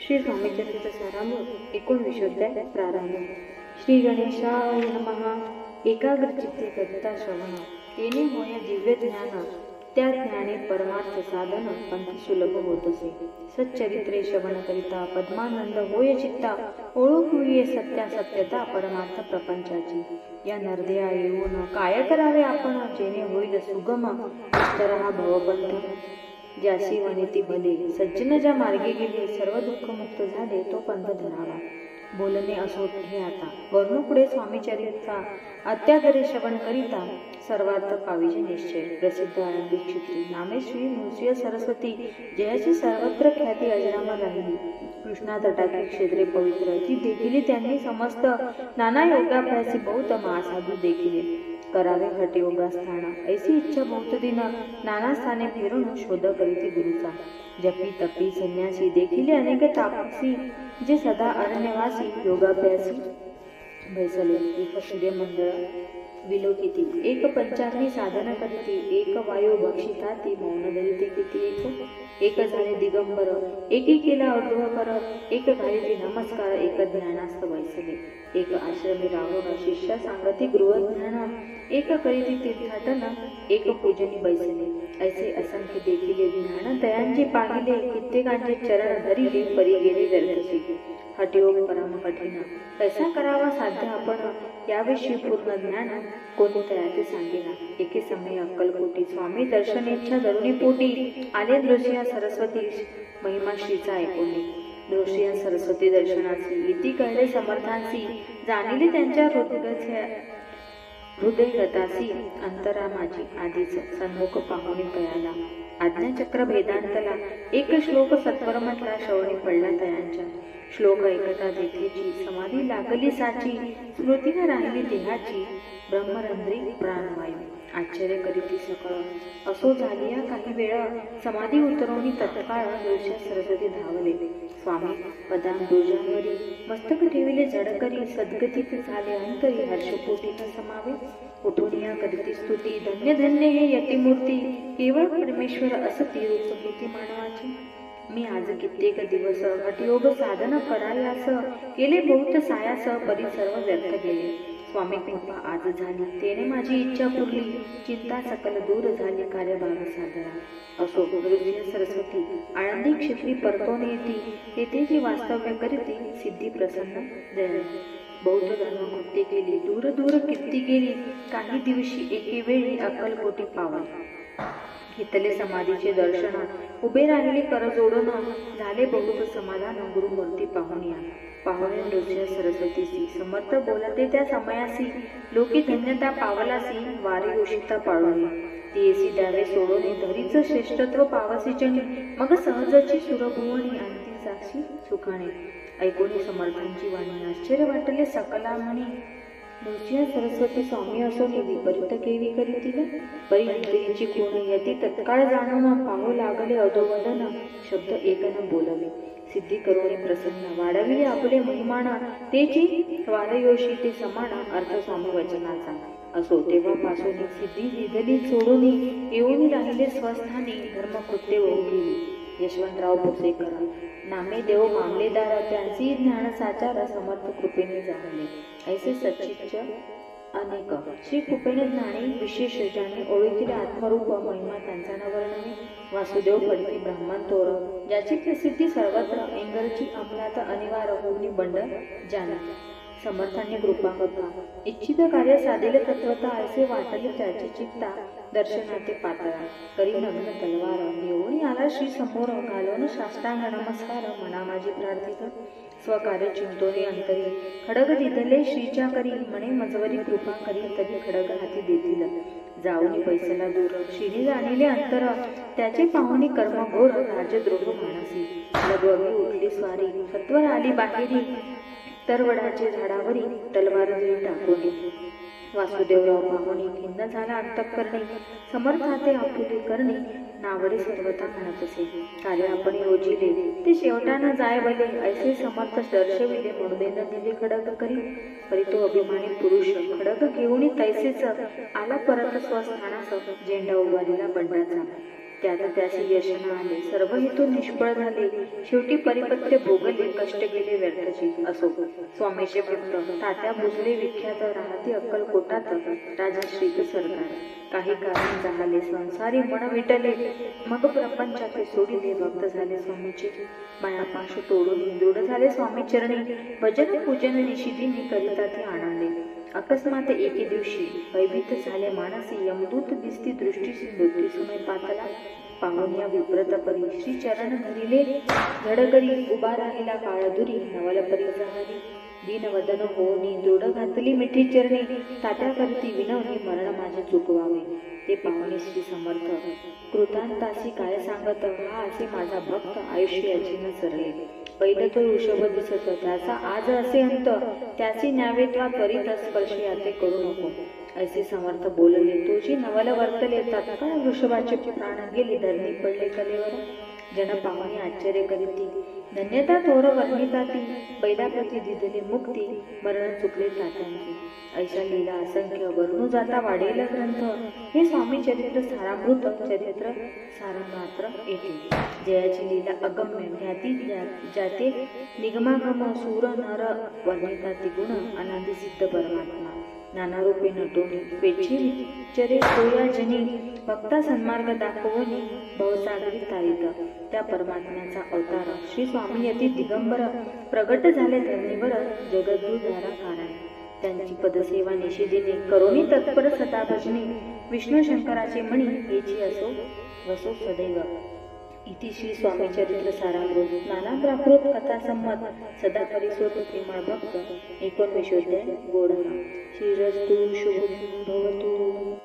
श्री स्वामीचरित्र सारामृत 19 प्रारंभ। श्री गणेशाय नमः। एकाग्रचित्ते करिता श्रवण, तेने होय दिव्य ज्ञान, त्या ज्ञाने परमार्थ साधन पंथ सुलभ होत असे। सच्चरित्रे श्रवण करिता पद्मानंद होय चित्ता, ओळखूये सत्यासत्यता परमार्थ प्रपंचाची। या नरदेहा येऊन काय करावे आपण, जेणे होईल सुगम तर हा भवबंध। ज्यासी वनिती भले, सज्जन ज्या मार्गे गेले, सर्व दुःख मुक्त झाले तो पंथ धरावा। बोलणे असोत हे आता, वर्णू पुढे स्वामीचरित्राचा अत्यादरे श्रवण करिता सर्वार्थ पाविजे निश्चय। प्रसिद्ध आळंदी क्षेत्री नामे श्री नृसिंह सरस्वती, जयाची सर्वत्र ख्याती अजरामर राहिली। कृष्णा तटाची क्षेत्रे पवित्र, ती देखिली त्यांनी समस्त। नाना योगाभ्यासी बहुत महासाधू देखिले, करावे हठयोगास्थान। ऐसी इच्छा बहुत दिन, नाना स्थाने फिरून शोध करीती गुरुचा। जपी तपी संन्यासी देखिले अनेक तापसी, जे सदा अरण्यवासी योगाभ्यासी बैसले। एक सूर्यमंडळ विलोकिती, एक पंचाग्नी साधन करीती, एक वायू भक्षिता ती मौन धरिते किती। एक झाले दिगंबर, एकी केला ऊर्ध्वकर, एक घालिते नमस्कार, एक ध्यानास्थ बैसले। एक आश्रमी राहून शिष्या सांगती गृहज्ञान, एक करीती तीर्थाटन, एक पूजनी बैसले। ऐसे असंख्य देखिले ज्ञान दयांची पाहिले, कित्येकांचे चरण धरिले परी गेले व्यर्थसी। हठयोग परम कठीण, कैसा करावा साध्य आपण, याविषयी पूर्ण ज्ञान कोणी तयाचे सांगेना। एके समय अक्कलकोटी स्वामी दर्शन इच्छा धरुणी पोटी, आले नृसिंह सरस्वती महिमा श्रीचा ऐकून। नृसिंह सरस्वती दर्शनाची इति कळले समर्थांसी, जाणिले त्यांच्या हृदयगतासी। अंतरा माझी आधीच सन्मुख पाहुणी कयाला, आज्ञाचक्र भेदांतला। एक श्लोक सत्वर म्हटला, श्रवणी पडला तयांच्या। श्लोक ऐकता देखीची समाधी लागली साची, स्मृतीने राहिली देहाची। ब्रह्मरंध्री प्राणवायू, आश्चर्य करीती सकळ, असो झालिया काही वेळ। समाधी उतरवणी तत्काळ नृसिंह सरस्वती धावले। स्वामी पदांबुजावरी मस्तक ठेविले झडकरी, सद्गतीत झाले अंतरी हर्षपोटी न समावे। उठून या करीती स्तुती, धन्य धन्य हे यतिमूर्ती, केवळ परमेश्वर असती रूप किती मानवाची। मी आज कित्येक दिवस हठयोग साधन करायास, केले बहुत सायास, परी सर्व व्यर्थ गेले। स्वामी कृपा आज झाली, तेने माझी इच्छा पुरली, चिंता सकल दूर झाली, कार्यभाग साधला। असो नृसिंह सरस्वती आळंदी क्षेत्री परतोन येती, तेथे जी वास्तव्य करीती सिद्धी प्रसन्न दयाळू। बौद्ध धर्म कृत्ये केली, दूर दूर कीर्ती गेली, काही दिवशी एके वेळी अक्कलकोटी पावली। घेतले समाधीचे दर्शन, उभे राहिले कर जोडून, झाले बहुत समाधान गुरुमूर्ती पाहुनिया। पाहुणे नृसिंह सरस्वतीसी समर्थ बोलते त्या समयासी, लोकी धन्यता पावलासी, वारी योषिता पाळून। ती एसी द्यावे सोडून, धरीच श्रेष्ठत्व पावसी जनी, मग सहजची सुरभुवनी अंती साक्षी सुखाने। ऐकून समर्थांची वाणी आश्चर्य वाटले सकला म्हणी, नृसिंह सरस्वती स्वामी असो विपरीत केवी करीतील। परी अंतरीची कोण यती तत्काळ जाणून, पाहू लागले अधोवदन, शब्द एक न बोलवे। सिद्धी करुणी प्रसन्न, वाढविले आपले महिमान, तेची वारयोशी ते समान, अर्थ स्वामी वचनाचा। असो तेव्हापासून सिद्धी दिधली सोडून, येऊन राहिले स्वस्थानी, धर्मकृत्ये होऊ गेली। यशवंतराव भोसेकर नामे देव मामलेदार, त्यांची ज्ञान साचार समर्थ कृपेने जाणले। ऐसे सच्चिच अनेक श्री कृपेने ज्ञानी विशेष, ज्याने ओळखिले आत्मरूप महिमा त्यांचा न वर्णने। वासुदेव फडके ब्राह्मण थोर, ज्याची प्रसिद्धी सर्वत्र, इंगरची अंमलात अनिवार्य होऊनी बंड जाणे। समर्थांनी कृपा होता, इच्छित कार्य साधिले तत्वता, ऐसे वाटले त्याची चित्ता, दर्शनाते पातळा। करी नग्न तलवार, येऊन आला श्री समोर, घालून साष्टांग नमस्कार, मना माझी प्रार्थित। स्वकार्य चिंतोनी अंतरी, खडग दिधले श्रीच्या करी, म्हणे मजवरी कृपा करी, तरी खडग हाती देतील। जाऊनी बैसला दूर, श्रीने जाणिले अंतर, त्याचे पाहुणी कर्मघोर, राजद्रोह मानसी। लगबगी उठली स्वारी, सत्वर आली बाहेरी, तरवडाचे झाडावरी तलवार दिली टाकून। वासुदेवराव पाहुणी खिन्न झाला अंतःकरणी, समर्थाते आपुले करणी, नावडे सर्वता म्हणत असे। कार्य आपण योजिले, ते शेवटानं जाय भले, ऐसे समर्थ दर्शविले, म्हणून न दिले खडग करी। परी तो अभिमानी पुरुष खडग घेऊन तैसेच आला परत स्वस्थानास, झेंडा उभारिला बंडाचा। त्यात त्यासी यश न आले, सर्व हेतू निष्फळ झाले, शेवटी परिपत्य भोगले, कष्ट गेले व्यर्थची. असो, स्वामीचे भक्त तात्या भोसले विख्यात, राहते अक्कलकोटात राजश्रीत सरकार. काही कारण झाले संसारी मन विटले, मग प्रपंचाचे सोडिले, भक्त झाले स्वामीचे. मायापाश तोडून दृढ झाले स्वामी चरणी, भजन पूजन निशिदिनी करिता ते आनंदे. अकस्मात एके दिवशी भयभीत झाले मानसी, यमदूत दिसती दृष्टीसी, मृत्यू समय पातला. पाहून या विव्रत परी श्री चरण धरिले, घडघडी उभा राहिला काळदुरी, नवल परी जहारी. दीनवदन होनी दृढ घातली मिठी चरणी, तात्या करती विनवणी, मरण माझे चुकवावे. ते पाहुणे श्री समर्थ कृतांतासी काय सांगत, हा असे माझा भक्त आयुष्याची न सरले. पहिलं तो वृषभ दिसत, त्याचा आज असे अंत, त्याची न्यावे त्वा त्वरित स्पर्श याते करू नको. ऐसे समर्थ बोलले, तोची नवल वर्तले, तत्काळ वृषभाचे प्राण गेले, धरणी पडले कलेवर. जन पाहुणे आश्चर्य करीती, धन्यता थोर वर्णिता ती, बैलाप्रती दिदले मुक्ती, मरण चुकले तात्यांची. ऐशा लीला असंख्य, वर्णू जाता वाढेल ग्रंथ, हे स्वामी चरित्र सारामृत, चरित्र सारमात्र येते. जयाची लीला अगम्य, ध्याती जाते निगमागम, सूर नर वर्णिता ती गुण, अनादि सिद्ध परमात्मा. नाना रूपे नटोनी पेची विचरे सोया जनी, भक्ता सन्मार्ग दाखवणी, भवसागरी तारित. त्या परमात्म्याचा अवतार श्री स्वामी यती दिगंबर, प्रगट झाले धरणीवर, जगद्गुरुधारा कारण. त्यांची पदसेवा निषेधीने, करोनी तत्पर सदा भजनी, विष्णू शंकराचे मणी, हेची असो वसो सदैव. इति श्री स्वामी चरित्र सारामृत, नाना प्राकृत कथा संमत, सदा परिसोत प्रेमळ भक्त. 19 अध्याय. गोडहा. श्रीरस्तु शुभं भवतु.